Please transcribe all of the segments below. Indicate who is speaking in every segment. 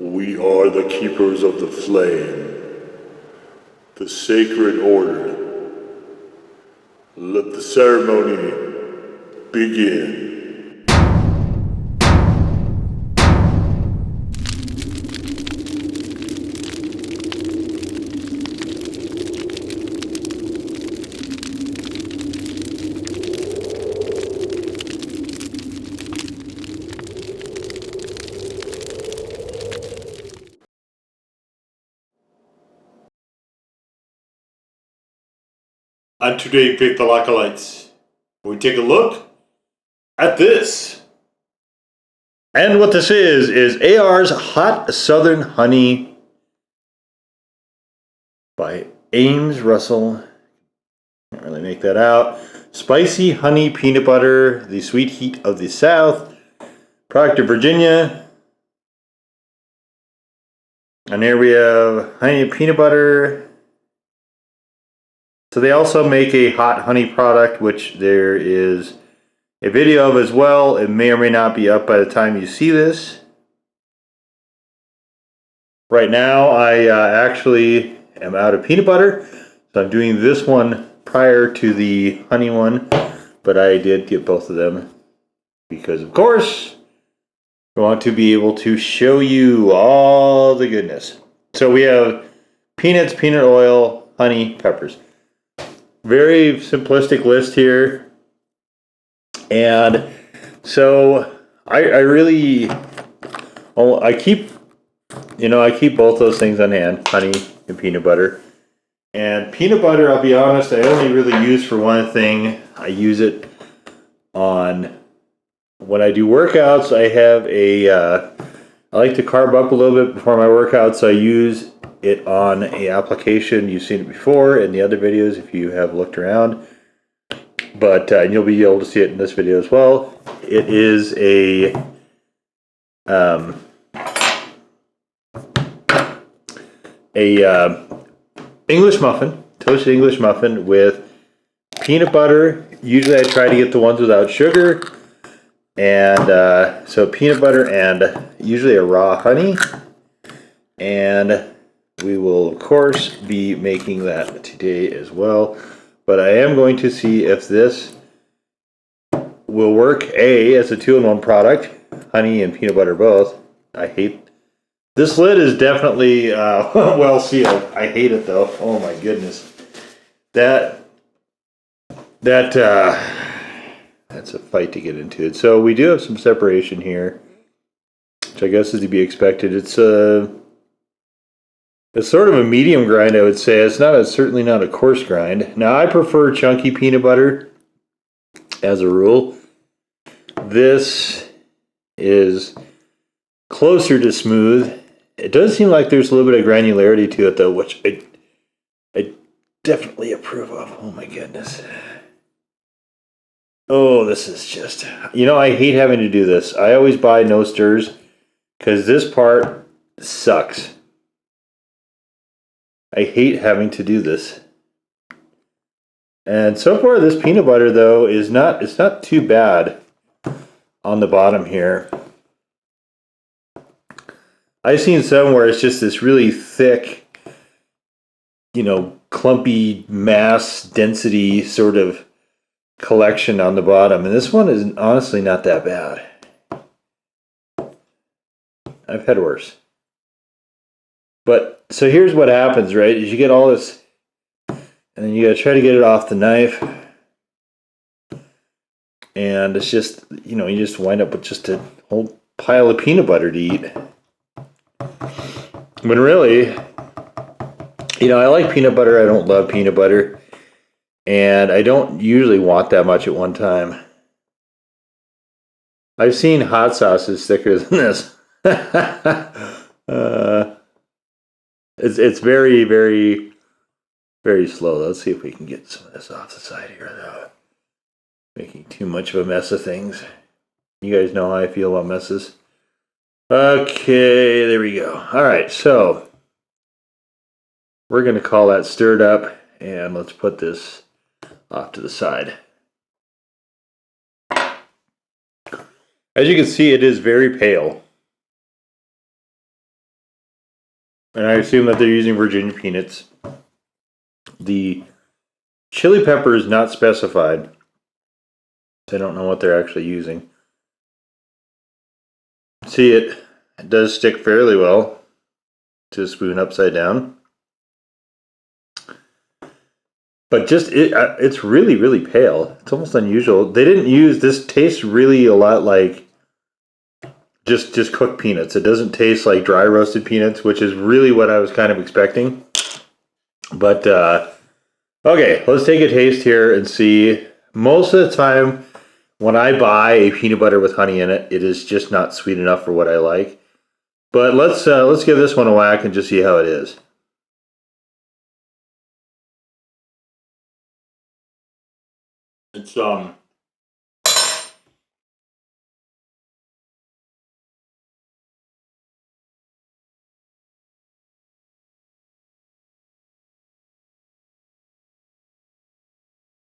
Speaker 1: We are the keepers of the flame, the sacred order. Let the ceremony begin.
Speaker 2: And today, faithful acolytes, we take a look at this. And what this is AR's Hot Southern Honey by Ames Russell. Can't really make that out. Spicy honey peanut butter, the sweet heat of the South. Product of Virginia. And here we have honey peanut butter. So they also make a hot honey product, which there is a video of as well. It may or may not be up by the time you see this. Right now, I actually am out of peanut butter, so I'm doing this one prior to the honey one, but I did get both of them because, of course, I want to be able to show you all the goodness. So we have peanuts, peanut oil, honey, peppers. Very simplistic list here. And so I keep both those things on hand, honey and peanut butter. And peanut butter, I'll be honest, I only really use for one thing. I use it on when I do workouts. I like to carb up a little bit before my workouts, so I use it on a application. You've seen it before in the other videos if you have looked around, but you'll be able to see it in this video as well. It is a English muffin, toasted English muffin with peanut butter. Usually I try to get the ones without sugar, and so peanut butter and usually a raw honey, and we will, of course, be making that today as well. But I am going to see if this will work, as a 2-in-1 product, honey and peanut butter both. I hate this lid is definitely well sealed. I hate it though. Oh my goodness, that's a fight to get into it. So we do have some separation here, which I guess is to be expected. It's sort of a medium grind, I would say. It's certainly not a coarse grind. Now, I prefer chunky peanut butter as a rule. This is closer to smooth. It does seem like there's a little bit of granularity to it, though, which I definitely approve of. Oh, my goodness. Oh, this is just... I hate having to do this. I always buy no stirs because this part sucks. I hate having to do this. And so far this peanut butter though it's not too bad on the bottom here. I've seen some where it's just this really thick, clumpy mass density sort of collection on the bottom. And this one is honestly not that bad. I've had worse. But, so here's what happens, right, is you get all this, and then you gotta try to get it off the knife, and it's just, you just wind up with just a whole pile of peanut butter to eat. But really, I like peanut butter, I don't love peanut butter, and I don't usually want that much at one time. I've seen hot sauces thicker than this. It's very, very, very slow. Let's see if we can get some of this off the side here without making too much of a mess of things. You guys know how I feel about messes. Okay, there we go. All right, so we're going to call that stirred up, and let's put this off to the side. As you can see, it is very pale. and I assume that they're using Virginia peanuts. The chili pepper is not specified. I don't know what they're actually using. See, it does stick fairly well to a spoon upside down. But just it's really, really pale. It's almost unusual. They didn't use this. Tastes really a lot like just cooked peanuts. It doesn't taste like dry roasted peanuts, which is really what I was kind of expecting. But okay, let's take a taste here and see. Most of the time, when I buy a peanut butter with honey in it, it is just not sweet enough for what I like. But let's give this one a whack and just see how it is. It's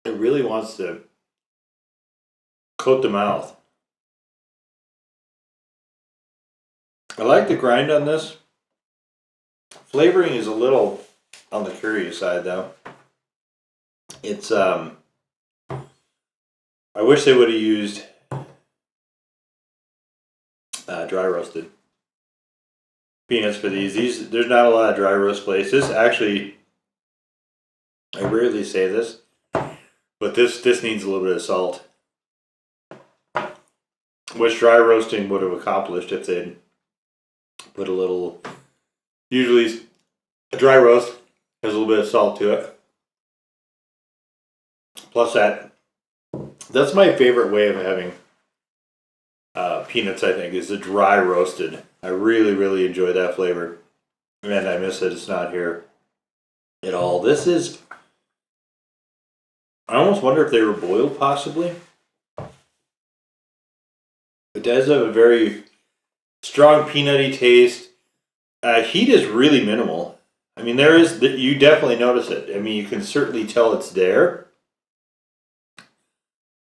Speaker 2: it really wants to coat the mouth. I like the grind on this. Flavoring is a little on the curious side though. It's I wish they would have used dry roasted peanuts for these. There's not a lot of dry roast places. Actually, I rarely say this, but this needs a little bit of salt, which dry roasting would have accomplished if they'd put a little. Usually, a dry roast has a little bit of salt to it. Plus that's my favorite way of having peanuts, I think, is the dry roasted. I really, really enjoy that flavor. And I miss that it's not here at all. This is, I almost wonder if they were boiled, possibly. It does have a very strong peanutty taste. Heat is really minimal. I mean, you definitely notice it. I mean, you can certainly tell it's there.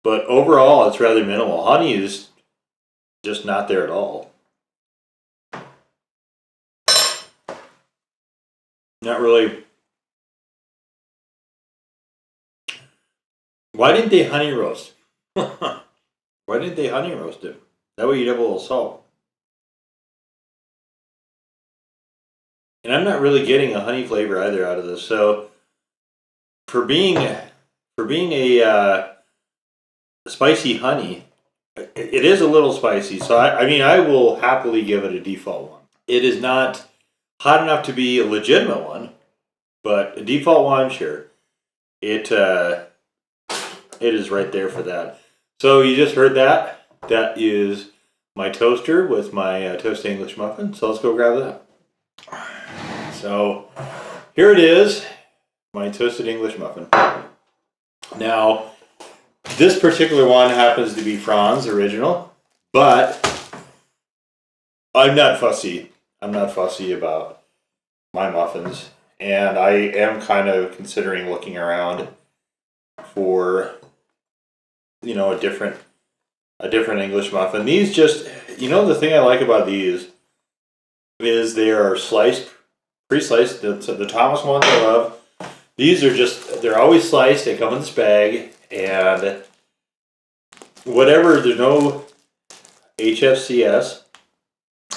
Speaker 2: But overall, it's rather minimal. Honey is just not there at all. Not really. Why didn't they honey roast? Why didn't they honey roast it? That way you'd have a little salt. And I'm not really getting a honey flavor either out of this. So for being a spicy honey, it is a little spicy. So I mean, I will happily give it a default one. It is not hot enough to be a legitimate one, but a default one, sure. It is right there for that. So you just heard that. That is my toaster with my toasted English muffin. So let's go grab that. So here it is, my toasted English muffin. Now, this particular one happens to be Franz original, but I'm not fussy. I'm not fussy about my muffins, and I am kind of considering looking around for, a different English muffin. These just, the thing I like about these is they are sliced, pre-sliced. The Thomas ones I love. These are they're always sliced. They come in this bag, and there's no HFCS,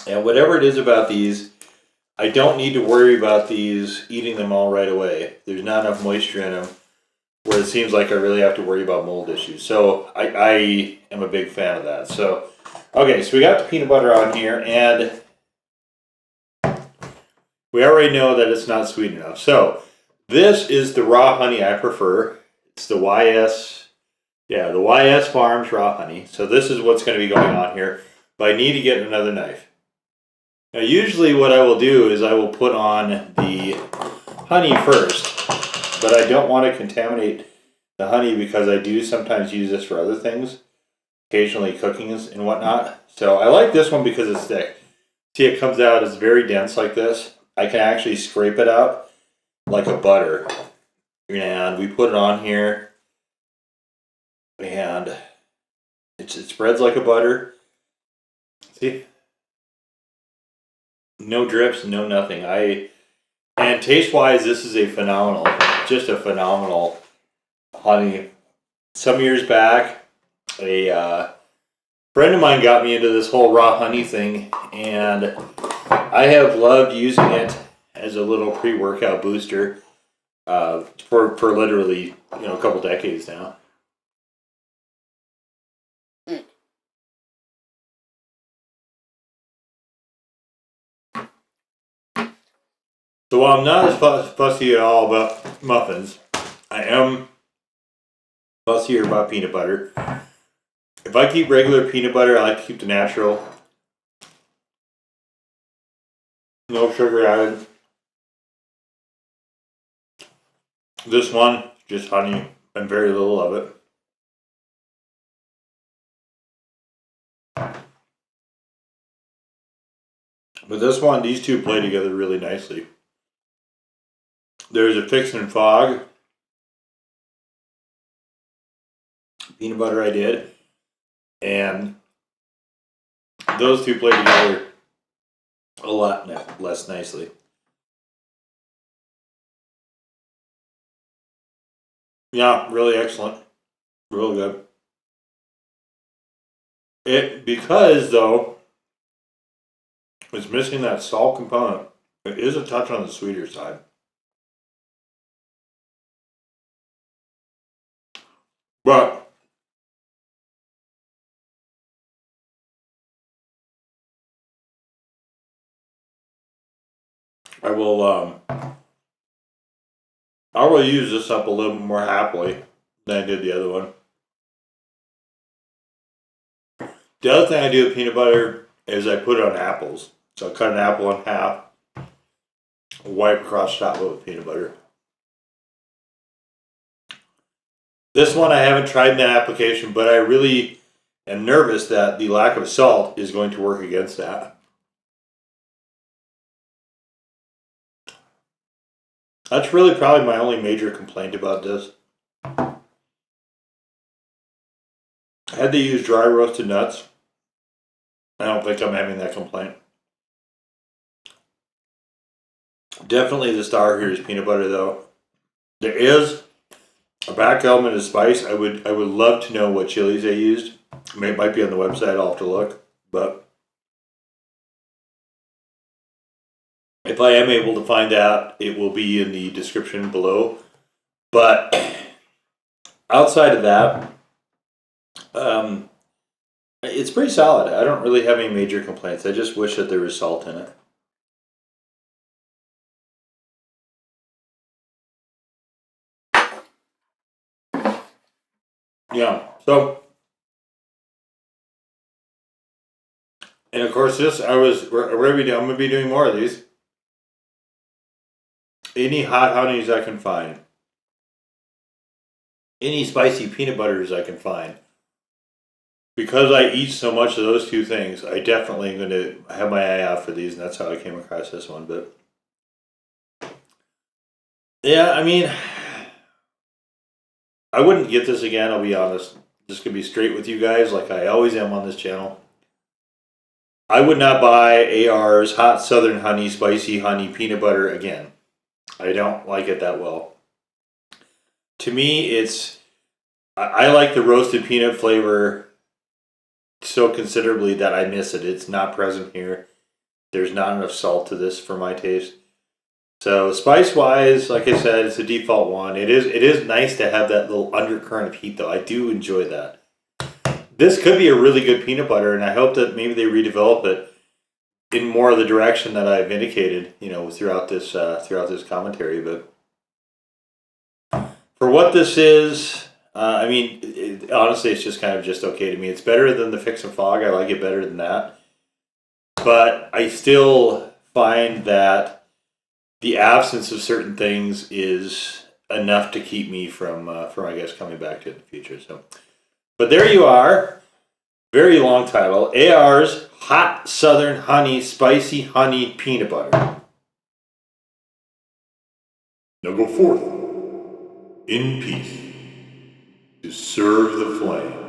Speaker 2: and whatever it is about these, I don't need to worry about these eating them all right away. There's not enough moisture in them where it seems like I really have to worry about mold issues. So I am a big fan of that. So, okay, so we got the peanut butter on here, and we already know that it's not sweet enough. So this is the raw honey I prefer. It's the the YS Farms raw honey. So this is what's going to be going on here. But I need to get another knife. Now usually what I will do is I will put on the honey first. But I don't want to contaminate the honey because I do sometimes use this for other things. Occasionally cooking and whatnot. So I like this one because it's thick. See, it comes out, it's very dense like this. I can actually scrape it out like a butter. And we put it on here. And it spreads like a butter. See? No drips, no nothing. And taste wise, this is just a phenomenal honey. Some years back, a friend of mine got me into this whole raw honey thing, and I have loved using it as a little pre-workout booster for literally a couple decades now. So while I'm not as fussy at all about muffins, I am fussier about peanut butter. If I keep regular peanut butter, I like to keep the natural. No sugar added. This one, just honey and very little of it. But this one, these two play together really nicely. There's a fix and fog peanut butter I did, and those two play together a lot less nicely. Yeah, really excellent. Real good. Because though it's missing that salt component, it is a touch on the sweeter side. But I will use this up a little more happily than I did the other one. The other thing I do with peanut butter is I put it on apples. So I cut an apple in half, wipe across the top of it with peanut butter. This one I haven't tried in that application, but I really am nervous that the lack of salt is going to work against that. That's really probably my only major complaint about this. I had to use dry roasted nuts. I don't think I'm having that complaint. Definitely the star here is peanut butter though. There is a back element of spice. I would love to know what chilies they used. It might be on the website, I'll have to look. But if I am able to find out, it will be in the description below. But outside of that, it's pretty solid. I don't really have any major complaints. I just wish that there was salt in it. Yeah, so, and of course this, I'm going to be doing more of these. Any hot honeys I can find. Any spicy peanut butters I can find. Because I eat so much of those two things, I definitely am going to have my eye out for these, and that's how I came across this one. But yeah, I mean, I wouldn't get this again, I'll be honest. Just gonna be straight with you guys, like I always am on this channel. I would not buy AR's Hot Southern Honey Spicy Honey Peanut Butter again. I don't like it that well. To me, I like the roasted peanut flavor so considerably that I miss it. It's not present here. There's not enough salt to this for my taste. So spice wise, like I said, it's a default one. It is nice to have that little undercurrent of heat though. I do enjoy that. This could be a really good peanut butter, and I hope that maybe they redevelop it in more of the direction that I've indicated, throughout this commentary. But for what this is, honestly, it's just kind of just okay to me. It's better than the Fix and Fog. I like it better than that. But I still find that the absence of certain things is enough to keep me from I guess, coming back to it in the future. So, but there you are. Very long title. AR's Hot Southern Honey Spicy Honey Peanut Butter.
Speaker 1: Now go forth in peace to serve the flame.